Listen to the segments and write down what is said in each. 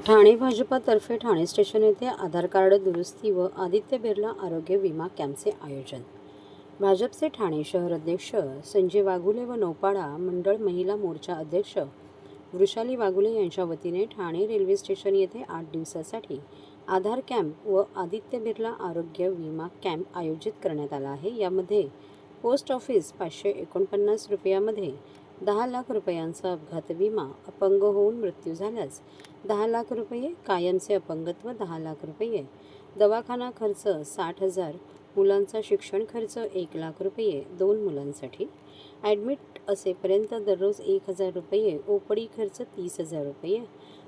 ठाणे भाजपातर्फे ठाणे स्टेशन येथे आधार कार्ड दुरुस्ती व आदित्य बिर्ला आरोग्य विमा कॅम्पचे आयोजन। भाजपचे ठाणे शहर अध्यक्ष संजय वाघुले व नौपाडा मंडळ महिला मोर्चा अध्यक्ष वृषाली वाघुले यांच्या वतीने ठाणे रेल्वे स्टेशन येथे 8 दिवसासाठी आधार कॅम्प व आदित्य बिर्ला आरोग्य विमा कॅम्प आयोजित करण्यात आला आहे। यामध्ये पोस्ट ऑफिस 549 रुपयामध्ये 10 लाख रुपयांचा अपघात विमा, अपंग होऊन मृत्यू झाल्यास 10 लाख रुपये, कायमचे अपंगत्व 10 लाख रुपये, दवाखाना खर्च 60,000, मुलांचा शिक्षण खर्च 1 लाख रुपये, 2 मुलांसाठी ॲडमिट असेपर्यंत दररोज 1,000 रुपये, ओपडी खर्च 30,000 रुपये,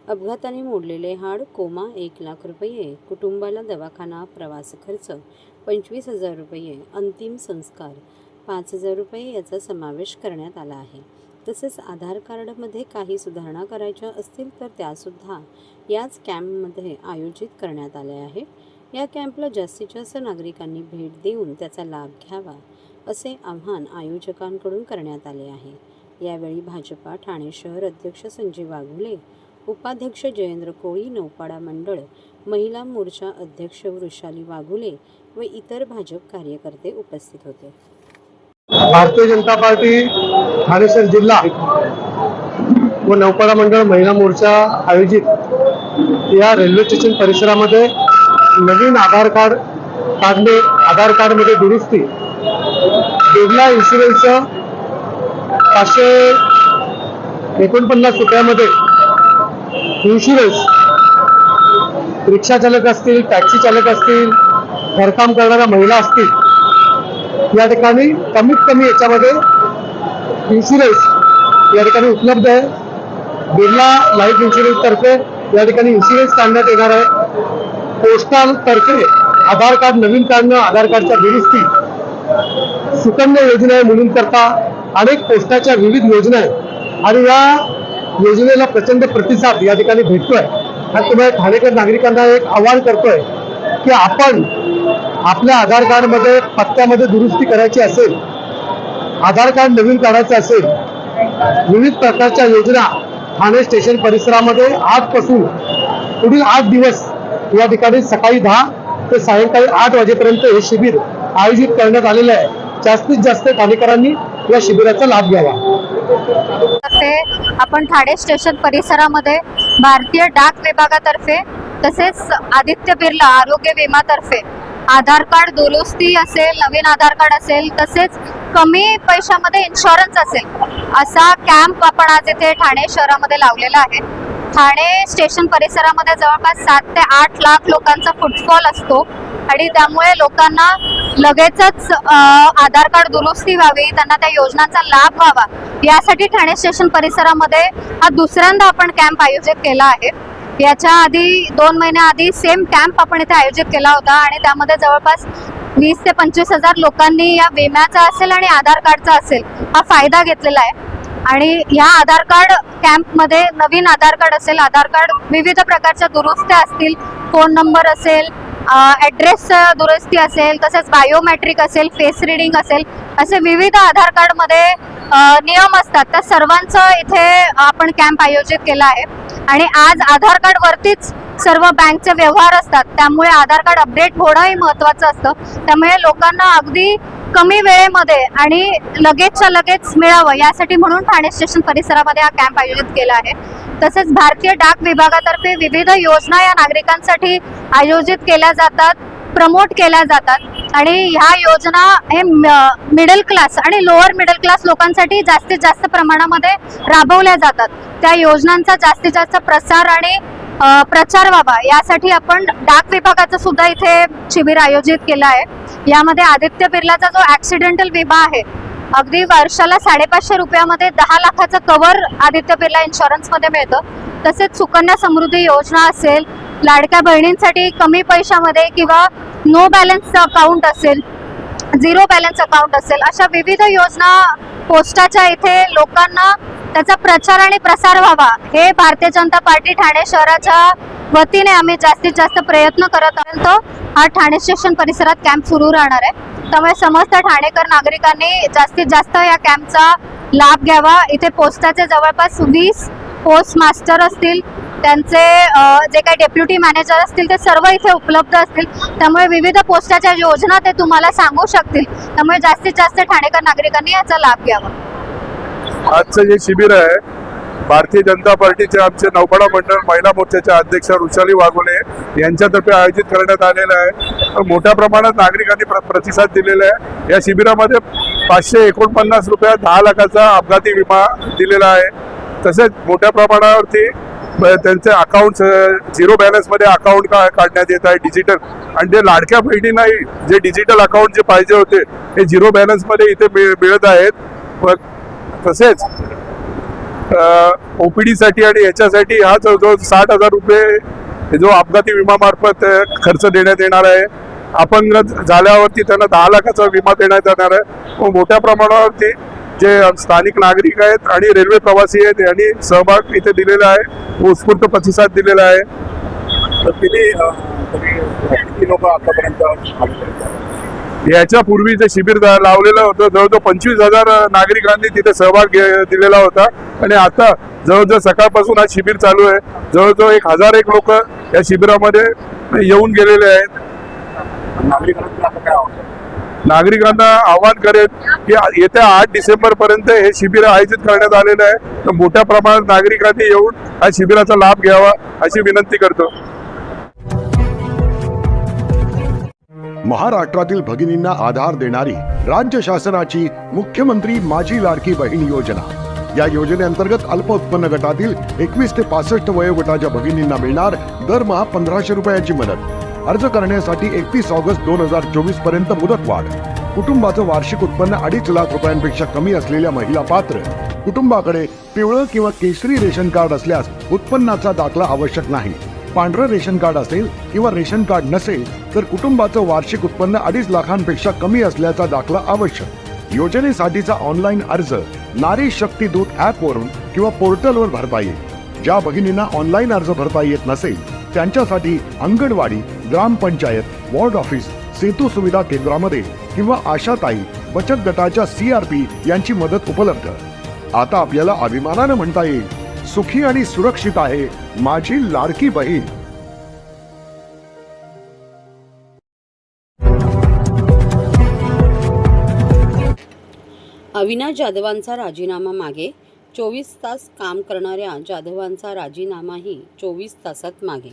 अपघाताने मोडलेले हाड कोमा 1 लाख रुपये, कुटुंबाला दवाखाना प्रवास खर्च 25,000 रुपये, अंतिम संस्कार 5,000 रुपये याचा समावेश करण्यात आला आहे। तसेच आधार कार्डमध्ये काही सुधारणा करायच्या असतील तर त्यासुद्धा याच कॅम्पमध्ये आयोजित करण्यात आले आहे। या कॅम्पला जास्तीत जास्त नागरिकांनी भेट देऊन त्याचा लाभ घ्यावा असे आवाहन आयोजकांकडून करण्यात आले आहे। यावेळी भाजपा ठाणे शहर अध्यक्ष संजय वाघुले, उपाध्यक्ष जयेंद्र कोळी, नौपाडा मंडळ महिला मोर्चा अध्यक्ष वृषाली वाघुले व इतर भाजप कार्यकर्ते उपस्थित होते। भारतीय जनता पार्टी ठाणे शहर जिल्हा व नौपाडा मंडळ महिला मोर्चा आयोजित या रेल्वे स्टेशन परिसरामध्ये नवीन आधार कार्ड काढणे, आधार कार्डमध्ये दुरुस्ती, बिर्ला इन्शुरन्स 549 रुपयामध्ये इन्शुरन्स, रिक्षा चालक असतील, टॅक्सी चालक असतील, घरकाम करणाऱ्या महिला असतील, या ठिकाणी कमीत कमी याच्यामध्ये इन्शुरन्स या ठिकाणी उपलब्ध आहे। बिर्ला लाईफ इन्शुरन्स तर्फे या ठिकाणी इन्शुरन्स काढण्यात येणार आहे। पोस्टल तर्फे आधार कार्ड नवीन काढणं, आधार कार्डच्या दुरुस्ती, सुकन्या योजना आहे मुलींकरता, अनेक पोस्टाच्या विविध योजना आहेत आणि या योजनेला प्रचंड प्रतिसाद या ठिकाणी भेटतोय। आणि तुम्हाला ठाणेकर नागरिकांना एक आवाहन करतोय की आपण आपल्या आधार कार्डमध्ये पत्त्यामध्ये दुरुस्ती करायची असेल, आधार कार्ड नवीन काढायचं असेल, विविध प्रकारच्या योजना ठाणे स्टेशन परिसरामध्ये आजपासून पुढील 8 दिवस या ठिकाणी सकाळी 10 ते सायंकाळी 8 वाजेपर्यंत हे शिबिर आयोजित करण्यात आलेलं आहे। जास्तीत जास्त ठाणेकरांनी या शिबिराचा लाभ घ्यावा। आपण ठाणे स्टेशन परिसरामध्ये भारतीय डाक विभागातर्फे तसेच आदित्य बिर्ला आरोग्य विमातर्फे आधार कार्ड दुरुस्ती असेल, नवीन आधार कार्ड असेल, तसेच कमी पैशामध्ये इन्शुरन्स असेल असा कॅम्प आपण आज इथे ठाणे शहरामध्ये लावलेला आहे। ठाणे स्टेशन परिसरामध्ये जवळपास 7 ते 8 लाख लोकांचा फुटफॉल असतो आणि त्यामुळे लोकांना लगेचच आधार कार्ड दुरुस्ती व्हावी, त्यांना त्या योजनांचा लाभ व्हावा यासाठी ठाणे स्टेशन परिसरामध्ये हा दुसऱ्यांदा आपण कॅम्प आयोजित केला आहे। याच्या आधी 2 महिन्याआधी सेम कॅम्प आपण इथे आयोजित केला होता आणि त्यामध्ये जवळपास 20 ते 25,000 लोकांनी या विम्याचा असेल आणि आधार कार्डचा असेल हा फायदा घेतलेला आहे। आणि ह्या आधार कार्ड कॅम्पमध्ये नवीन आधार कार्ड असेल, आधार कार्ड विविध प्रकारच्या दुरुस्त्या असतील, फोन नंबर असेल, ॲड्रेस दुरुस्ती असेल, तसेच बायोमेट्रिक असेल, फेस रिडिंग असेल, असे विविध आधार कार्डमध्ये नियम असतात। त्या सर्वांचं इथे आपण कॅम्प आयोजित केला आहे आणि आज आधार कार्ड वरतीच सर्व बँकचे व्यवहार असतात, त्यामुळे आधार कार्ड अपडेट होणंही महत्त्वाचं असतं। त्यामुळे लोकांना अगदी कमी वेळेमध्ये आणि लगेचच्या लगेच मिळावं यासाठी म्हणून ठाणे स्टेशन परिसरामध्ये हा कॅम्प आयोजित केला आहे। तसेच भारतीय डाक विभागातर्फे विविध योजना या नागरिकांसाठी आयोजित केल्या जातात, प्रमोट केल्या जातात आणि ह्या योजना हे मिडल क्लास आणि लोअर मिडल क्लास लोकांसाठी जास्तीत जास्त प्रमाणामध्ये राबवल्या जातात। त्या योजनांचा जास्तीत जास्त प्रसार आणि प्रचार व्हावा यासाठी आपण डाक विभागाचं सुद्धा इथे शिबिर आयोजित केलं आहे। यामध्ये आदित्य बिर्लाचा जो ॲक्सिडेंटल विमा आहे, अगदी वर्षाला 550 रुपयामध्ये 10 लाखाचं कव्हर आदित्य बिर्ला इन्शुरन्समध्ये मिळतं। तसेच सुकन्या समृद्धी योजना असेल, लाडक्या बहिणींसाठी कमी पैशामध्ये किंवा नो बॅलन्स अकाउंट असेल, 0 बॅलन्स अकाउंट असेल, अशा विविध योजना पोस्टाच्या इथे लोकांना त्याचा प्रचार आणि प्रसार व्हावा हे भारतीय जनता पार्टी ठाणे शहराच्या वतीने आम्ही जास्तीत जास्त प्रयत्न करत आहोत। हा ठाणे स्टेशन परिसरात कॅम्प सुरू राहणार आहे, त्यामुळे समस्त ठाणेकर नागरिकांनी जास्तीत जास्त या कॅम्पचा लाभ घ्यावा। इथे पोस्टाचे जवळपास 20 पोस्ट मास्टर असतील, त्यांचे जे काही डेप्युटी मॅनेजर असतील ते सर्व इथे उपलब्ध असतील. त्यामुळे विविध पोस्टाच्या योजना ते तुम्हाला सांगू शकतील. त्यामुळे जास्तीत जास्त ठाणेकर नागरिकांनी याचा लाभ घ्यावा. आजचं जे शिबिर आहे भारतीय जनता पार्टीचे आमचे नौपाडा मंडळ महिला मोर्चाच्या अध्यक्ष रुचाली वाघोले यांच्यातर्फे आयोजित करण्यात आलेलं आहे. मोठ्या प्रमाणात नागरिकांनी प्रतिसाद दिलेला आहे. या शिबिरामध्ये 549 रुपयात 10 लाखाचा अपघाती विमा दिलेला आहे. तसेच मोठ्या प्रमाणावरती त्यांचे अकाउंट झिरो बॅलन्समध्ये अकाउंट काढण्यात येत आहे डिजिटल. आणि ते लाडक्या बहिणींनाही जे डिजिटल अकाउंट जे पाहिजे होते हे झिरो बॅलन्समध्ये इथे मिळत आहेत. तसेच OPD साठी आणि याच्यासाठी हा जवळजवळ 60,000 रुपये जो अपघाती विमा मार्फत खर्च देण्यात येणार आहे. अपंग झाल्यावरती त्यांना 10 लाखाचा विमा देण्यात येणार आहे. मोठ्या प्रमाणावरती जे स्थानिक नागरिक आहेत आणि रेल्वे प्रवासी आहेत यांनी सहभाग इथे दिलेला आहे, उत्स्फूर्त प्रतिसाद दिलेला आहे. तर किती लोक आतापर्यंत याच्यापूर्वी जे शिबिर लावलेलं होतं जवळजवळ 25,000 नागरिकांनी तिथे सहभाग दिलेला होता. आणि आता जवळजवळ सकाळपासून हा शिबिर चालू आहे. जवळजवळ 1,001 लोक या शिबिरामध्ये येऊन गेलेले आहेत. नागरिकांना आवाहन करेन की येत्या 8 डिसेंबर पर्यंत हे शिबिर आयोजित करण्यात आलेलं आहे. तर मोठ्या प्रमाणात नागरिकांनी येऊन या शिबिराचा लाभ घ्यावा अशी विनंती करतो. महाराष्ट्रातील भगिनींना आधार देणारी राज्य शासनाची मुख्यमंत्री माझी लाडकी बहीण योजना. या योजनेअंतर्गत अल्प उत्पन्न गटातील 21 ते 65 वयोगटाच्या भगिनींना मिळणार दरमहा 1,500 रुपयाची मदत. अर्ज करण्यासाठी 31 ऑगस्ट 2024 पर्यंत मुदतवाढ. कुटुंबाचं वार्षिक उत्पन्न 2.5 लाख रुपयांपेक्षा कमी असलेल्या महिला पात्र. कुटुंबाकडे पिवळं किंवा केशरी रेशन कार्ड असल्यास उत्पन्नाचा दाखला आवश्यक नाही. पांढरं रेशन कार्ड असेल किंवा रेशन कार्ड नसेल तर कुटुंबाचं वार्षिक उत्पन्न 2.5 लाखांपेक्षा कमी असल्याचा दाखला आवश्यक. योजनेसाठीचा ऑनलाईन अर्ज नारी शक्ती दूत ॲपवरून किंवा पोर्टलवर भरता येईल. ज्या भगिनींना ऑनलाईन अर्ज भरता येत नसेल त्यांच्यासाठी अंगणवाडी, ग्रामपंचायत, वॉर्ड ऑफिस, सेतू सुविधा केंद्रामध्ये किंवा आशाताई बचत गटाच्या CRP यांची मदत उपलब्ध. आता आपल्याला अभिमानानं म्हणता येईल, सुखी आणि सुरक्षित आहे माझी लाडकी बहीण. अविनाश जाधवांचा राजीनामा मागे. 24 तास काम करणाऱ्या जाधवांचा राजीनामाही 24 तासात मागे.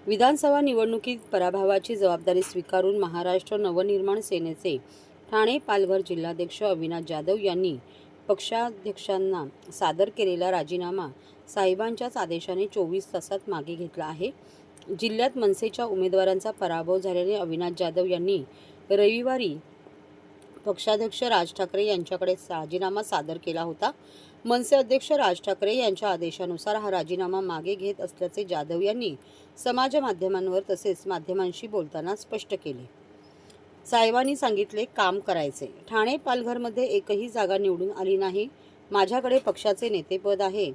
विधानसभा निवडणुकीत पराभवाची जबाबदारी स्वीकारून महाराष्ट्र नवनिर्माण सेनेचे ठाणे पालघर जिल्हाध्यक्ष अविनाश जाधव यांनी पक्षाध्यक्षांना सादर केलेला राजीनामा साहेबांच्याच आदेशाने 24 तासात मागे घेतला आहे. जिल्ह्यात मनसेच्या उमेदवारांचा पराभव झाल्याने अविनाश जाधव यांनी रविवारी पक्षाध्यक्ष राज ठाकरे यांच्याकडे राजीनामा सादर केला होता. मनसे अध्यक्ष राज ठाकरे यांच्या आदेशानुसार हा राजीनामा मागे घेत असल्याचे जाधव यांनी समाज माध्यमांवर तसेच माध्यमांशी बोलताना स्पष्ट केले. साहेबांनी सांगितले काम करायचे. ठाणे पालघरमध्ये एकही जागा निवडून आली नाही. माझ्याकडे पक्षाचे नेतेपद आहे,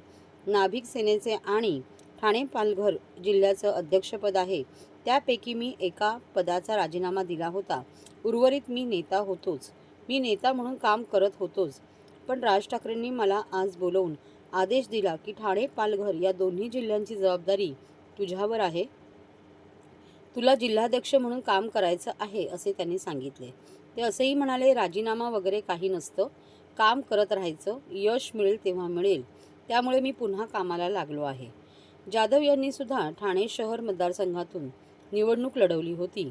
नाभिक सेनेचे आणि ठाणे पालघर जिल्ह्याचं अध्यक्षपद आहे. त्यापैकी मी एका पदाचा राजीनामा दिला होता. उर्वरित मी नेता होतोच. मी नेता म्हणून काम करत होतोच. पण राज ठाकरेंनी मला आज बोलवून आदेश दिला की ठाणे पालघर या दोन्ही जिल्ह्यांची जबाबदारी तुझ्यावर आहे. तुला जिल्हाध्यक्ष म्हणून काम करायचं आहे असे त्यांनी सांगितले. ते असेही म्हणाले, राजीनामा वगैरे काही नसतं, काम करत राहायचं, यश मिळेल तेव्हा मिळेल. त्यामुळे मी पुन्हा कामाला लागलो आहे. जाधव यांनी सुद्धा ठाणे शहर मतदारसंघातून निवडणूक लढवली होती,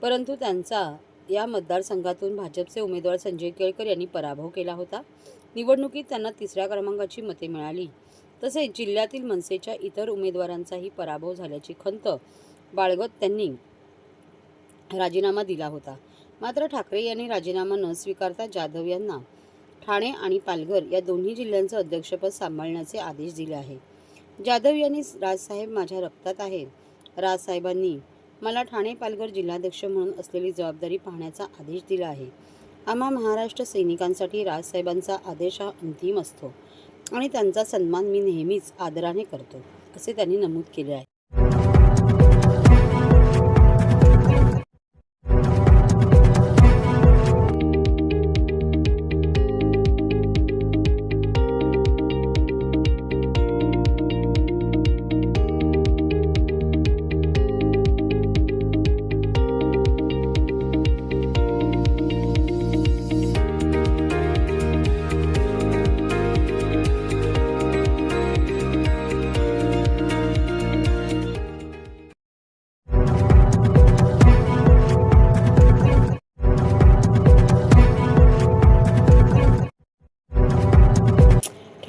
परंतु त्यांचा या मतदारसंघातून भाजपचे उमेदवार संजय केळकर यांनी पराभव केला होता. निवडणुकीत त्यांना 3ऱ्या क्रमांकाची मते मिळाली. तसेच जिल्ह्यातील मनसेच्या इतर उमेदवारांचाही पराभव झाल्याची खंत बाळगत त्यांनी राजीनामा दिला होता. मात्र ठाकरे यांनी राजीनामा न स्वीकारता जाधव यांना ठाणे आणि पालघर या दोन्ही जिल्ह्यांचं अध्यक्षपद सांभाळण्याचे आदेश दिले आहे. जाधव यांनी राजसाहेब माझ्या रक्तात आहे. राजसाहेबांनी मला ठाणे पालघर जिल्हाध्यक्ष म्हणून असलेली जबाबदारी पाहण्याचा आदेश दिला आहे. आम्हा महाराष्ट्र सैनिकांसाठी राजसाहेबांचा आदेश हा अंतिम असतो आणि त्यांचा सन्मान मी नेहमीच आदराने करतो, असे त्यांनी नमूद केले आहे.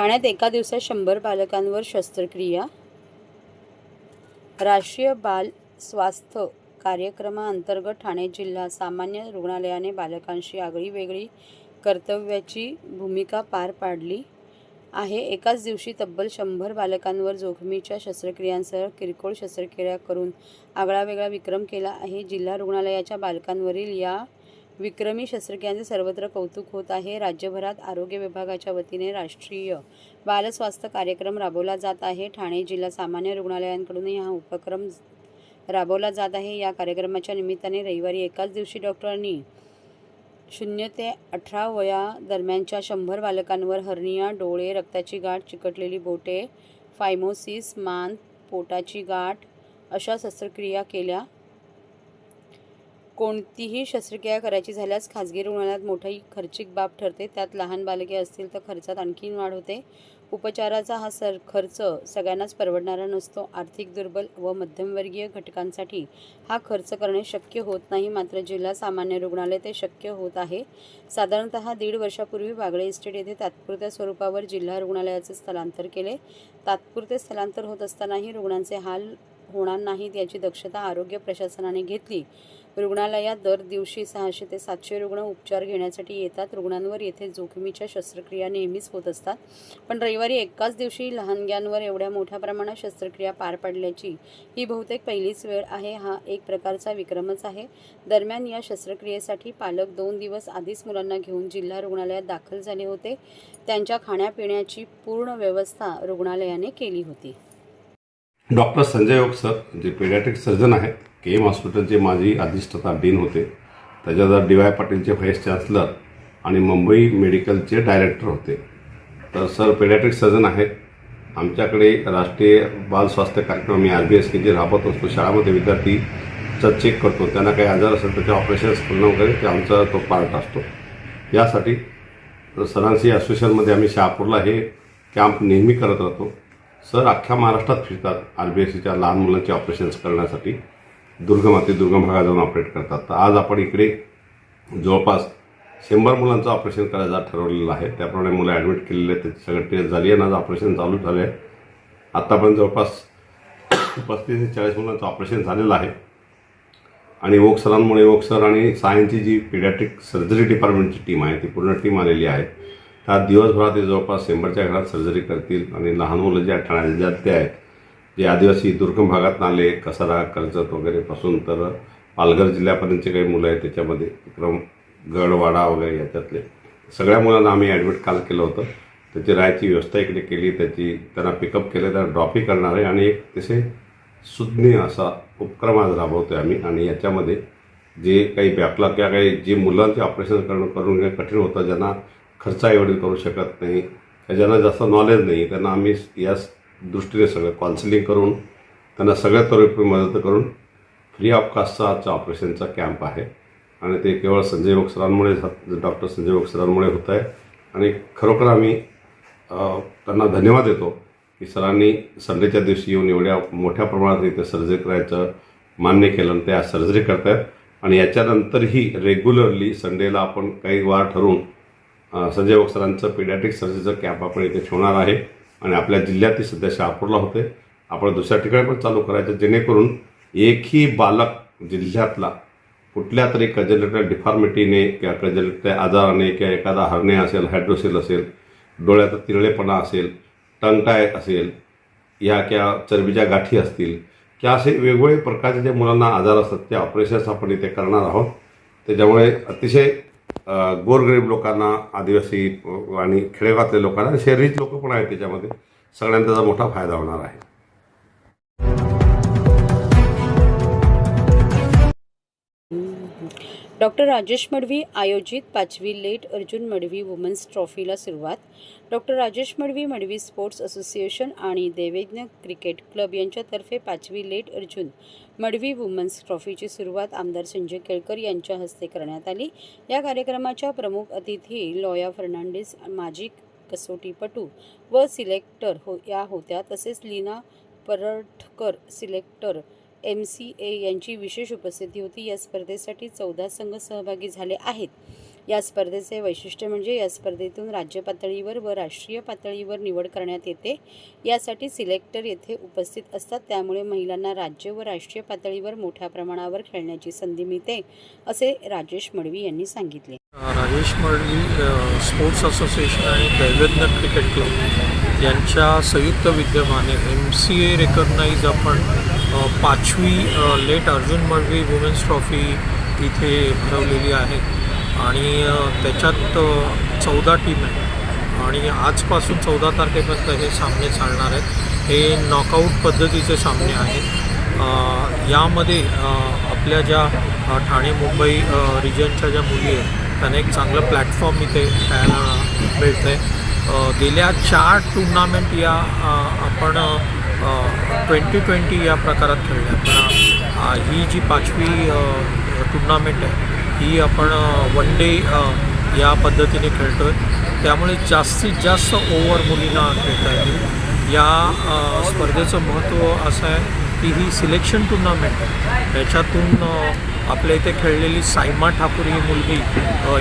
ठाण्यात एका दिवसात 100 बालकांवर शस्त्रक्रिया. राष्ट्रीय बाल स्वास्थ्य कार्यक्रमाअंतर्गत ठाणे जिल्हा सामान्य रुग्णालयाने बालकांशी आगळीवेगळी कर्तव्याची भूमिका पार पाडली आहे. एकाच दिवशी तब्बल 100 बालकांवर जोखमीच्या शस्त्रक्रियांसह किरकोळ शस्त्रक्रिया करून आगळावेगळा विक्रम केला आहे. जिल्हा रुग्णालयाच्या बालकांवरील या विक्रमी शस्त्रक्रियांचे सर्वत्र कौतुक होत आहे. राज्यभरात आरोग्य विभागाच्या वतीने राष्ट्रीय बाल स्वास्थ्य कार्यक्रम राबवला जात आहे. ठाणे जिल्हा सामान्य रुग्णालयांकडूनही हा उपक्रम राबवला जात आहे. या कार्यक्रमाच्या निमित्ताने रविवारी एकाच दिवशी डॉक्टरांनी 0 ते 18 वयादरम्यानच्या 100 बालकांवर हर्निया, डोळे, रक्ताची गाठ, चिकटलेली बोटे, फायमोसिस, मान, पोटाची गाठ अशा शस्त्रक्रिया केल्या. कोणतीही शस्त्रक्रिया करायची झाल्यास खाजगी रुग्णालयात मोठी खर्चिक बाब ठरते. त्यात लहान बालके असतील तर खर्चात आणखी वाढ होते. उपचाराचा हा खर्च सगळ्यांनाच परवडणारा नसतो. आर्थिक दुर्बल व मध्यमवर्गीय घटकांसाठी हा खर्च करणे शक्य होत नाही. मात्र जिल्हा सामान्य रुग्णालय ते शक्य होत आहे. साधारणतः 1.5 वर्षापूर्वी बागळे इस्टेट येथे तात्पुरत्या स्वरूपावर जिल्हा रुग्णालयाचे स्थलांतर केले. तात्पुरते स्थलांतर होत असतानाही रुग्णांचे हाल होणार नाहीत याची दक्षता आरोग्य प्रशासनाने घेतली. रुग्णालयात दर दिवशी 600 ते 700 रुग्ण उपचार घेण्यासाठी येतात. रुग्णांवर येथे जोखमीच्या शस्त्रक्रिया नेहमीच होत असतात. पण रविवारी एकाच दिवशी लहानग्यांवर एवढ्या मोठ्या प्रमाणात शस्त्रक्रिया पार पाडल्याची ही बहुतेक पहिलीच वेळ आहे. हा एक प्रकारचा विक्रमच आहे. दरम्यान या शस्त्रक्रियेसाठी पालक 2 दिवस आधीच मुलांना घेऊन जिल्हा रुग्णालयात दाखल झाले होते. त्यांच्या खाण्यापिण्याची पूर्ण व्यवस्था रुग्णालयाने केली होती. डॉक्टर संजय ओक सर जे पेडियाट्रिक सर्जन आहेत, KM हॉस्पिटलचे माजी अधिष्ठाता डीन होते, त्याच्यानंतर DY पाटीलचे व्हाईस चान्सलर आणि मुंबई मेडिकलचे डायरेक्टर होते. तर सर पेडियाट्रिक सर्जन आहेत. आमच्याकडे राष्ट्रीय बाल स्वास्थ्य कार्यक्रम मी RBS जे राबवत असतो. शाळामध्ये विद्यार्थीचा चेक करतो, त्यांना काही आजार असेल तर ते ऑपरेशन्स करणं वगैरे ते आमचा तो पार्ट असतो. यासाठी सरांशी असोसिएशनमध्ये आम्ही शहापूरला हे कॅम्प नेहमी करत राहतो. सर अख्ख्या महाराष्ट्रात फिरतात RBSच्या लहान मुलांचे ऑपरेशन्स करण्यासाठी. दुर्गम भागात जाऊन ऑपरेट करतात. तर आज आपण इकडे जवळपास 100 मुलांचं ऑपरेशन करायचं ठरवलेलं आहे. त्याप्रमाणे मुलं ॲडमिट केलेले आहेत, त्याची सगळं टेस्ट झाली आहे. आज ऑपरेशन चालू झाले आहे. आत्तापर्यंत जवळपास 35 ते 40 मुलांचं ऑपरेशन झालेलं आहे. आणि ओक सर आणि सायन्सची जी पीडियाट्रिक सर्जरी डिपार्टमेंटची टीम आहे ती पूर्ण टीम आलेली आहे. त्या दिवसभरात ते जवळपास 100च्या घरात सर्जरी करतील. आणि लहान मुलं जे ठाणे जिल्ह्यातले आहेत, जे आदिवासी दुर्गम भागात आले, कसारा, कर्जत वगैरे पासून तर पालघर जिल्ह्यापर्यंतचे काही मुलं आहेत, त्याच्यामध्ये विक्रम गडवाडा वगैरे याच्यातले सगळ्या मुलांना आम्ही ॲडमिट काल केलं होतं. त्याची राहायची व्यवस्था इकडे केली, त्यांना पिकअप केलं, त्यांना ड्रॉपही करणार आहे. आणि एक तसे सुज्ञ असा उपक्रम आज राबवतो आहे आम्ही. आणि याच्यामध्ये जे काही बॅकलॉग किंवा काही जे मुलांचे ऑपरेशन करून घेणं कठीण होतं, ज्यांना खर्च एवढी करू शकत नाही, ज्यांना जास्त नॉलेज नाही, त्यांना आम्ही या दृष्टीने सगळं काउन्सिलिंग करून त्यांना सगळ्या तऱ्हेने मदत करून फ्री ऑफ कास्टचा ऑपरेशनचा कॅम्प आहे. आणि ते केवळ संजय ओक सरांमुळे, डॉक्टर संजय ओक सरांमुळे होत आहे. आणि खरोखर आम्ही त्यांना धन्यवाद देतो की सरांनी संडेच्या दिवशी येऊन एवढ्या मोठ्या प्रमाणात इथे सर्जरी करायचं मान्य केलं आणि ते आज सर्जरी करत आहेत. आणि याच्यानंतरही रेग्युलरली संडेला आपण काही वार ठरवून संजय ओक सरांचं पीडियाट्रिक सर्जरीचं कॅम्प आपण इथे ठेवणार आहे. आणि आपल्या जिल्ह्यातही सध्या शहापूरला होते, आपण दुसऱ्या ठिकाणी पण चालू करायचं, जेणेकरून एकही बालक जिल्ह्यातला कुठल्या तरी कजलिटल डिफॉर्मिटीने किंवा कजलिटल आजाराने किंवा एखादा हर्ने असेल, हायड्रोसिल असेल, डोळ्याचा तिरळेपणा असेल, टंगटाय असेल, या किंवा चरबीच्या गाठी असतील किंवा असे वेगवेगळे प्रकारचे जे मुलांना आजार असतात ते ऑपरेशन्स आपण इथे करणार आहोत. त्याच्यामुळे अतिशय गोरगरीब लोकांना, आदिवासी आणि खेडेगावातल्या लोकांना, शहरीच लोक पण आहेत, त्याच्यामध्ये सगळ्यांना त्याचा मोठा फायदा होणार आहे. डॉक्टर राजेश मडवी आयोजित 5वी लेट अर्जुन मडवी वुमन्स ट्रॉफीला सुरुवात. Doctor Rajesh Madavi sports association आणि देवज्ञ क्रिकेट क्लब यांच्यातर्फे 5वी लेट अर्जुन मडवी वुमन्स ट्रॉफीची सुरुवात आमदार संजय केळकर यांच्या हस्ते करण्यात आली. या कार्यक्रमाच्या प्रमुख अतिथी लॉया फर्नांडिस, माजी कसोटीपटू व सिलेक्टर या होत्या. तसेच लीना परटकर, सिलेक्टर MCA यांची विशेष उपस्थिती होती. या स्पर्धेसाठी 14 संघ सहभागी झाले आहेत. या स्पर्धेचे वैशिष्ट्य म्हणजे या स्पर्धेतून राज्य पातळीवर व राष्ट्रीय पातळीवर निवड करण्यात येते. यासाठी सिलेक्टर येथे उपस्थित असतात. त्यामुळे महिलांना राज्य व राष्ट्रीय पातळीवर मोठ्या प्रमाणावर खेळण्याची संधी मिळते, असे राजेश मडवी यांनी सांगितले. राजेश मडवी स्पोर्ट्स असोसिएशन आणि दैवज्ञ क्रिकेट क्लब यांच्या संयुक्त विद्यमाने MCA रेकग्नाइज आपण 5वी late Arjun Madavi women's trophy इथे भरवलेली आहे आणि त्याच्यात 14 टीम आहे आणि आजपासून 14 तारखेपर्यंत हे सामने चालणार आहेत. हे नॉकआउट पद्धतीचे सामने आहेत. यामध्ये आपल्या ज्या ठाणे मुंबई रिजनच्या ज्या मुली आहेत त्यांना एक चांगलं प्लॅटफॉर्म इथे खेळायला मिळतं आहे. गेल्या 4 टुर्नामेंट या आपण 2020 या प्रकारात खेळल्या, पण ही जी 5वी टुर्नामेंट आहे ही आपण 1 डे या पद्धतीने खेळतो आहे. त्यामुळे जास्तीत जास्त ओव्हर मुलींना खेळता येईल. या स्पर्धेचं महत्त्व असं आहे की ही सिलेक्शन टुर्नामेंट आहे. याच्यातून आपल्या इथे खेळलेली सायमा ठाकूर ही मुलगी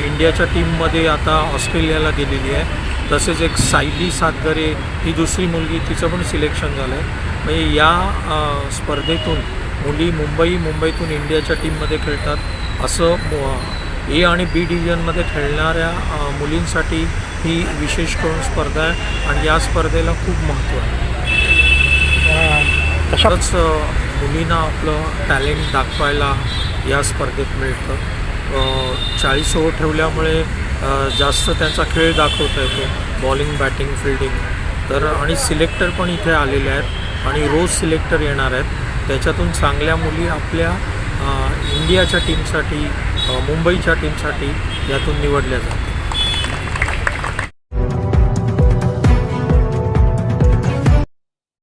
इंडियाच्या टीममध्ये आता ऑस्ट्रेलियाला गेलेली आहे. तसेच एक सायली सातगरे ही दुसरी मुलगी, तिचं पण सिलेक्शन झालं आहे. म्हणजे या स्पर्धेतून मुली मुंबईतून इंडियाच्या टीममध्ये खेळतात. असं A आणि B डिव्हिजनमध्ये खेळणाऱ्या मुलींसाठी ही विशेष करून स्पर्धा आहे आणि या स्पर्धेला खूप महत्त्व आहे. तसंच मुलींना आपलं टॅलेंट दाखवायला या स्पर्धेत मिळतं. 40 ओव्हर ठेवल्यामुळे जास्त त्यांचा खेळ दाखवता येतो, बॉलिंग, बॅटिंग, फिल्डिंग. तर आणि सिलेक्टर पण इथे आलेले आहेत आणि रोज सिलेक्टर येणार आहेत. त्याच्यातून चांगल्या मुली आपल्या इंडियाच्या टीमसाठी, मुंबईच्या टीमसाठी यातून निवडल्या जातात.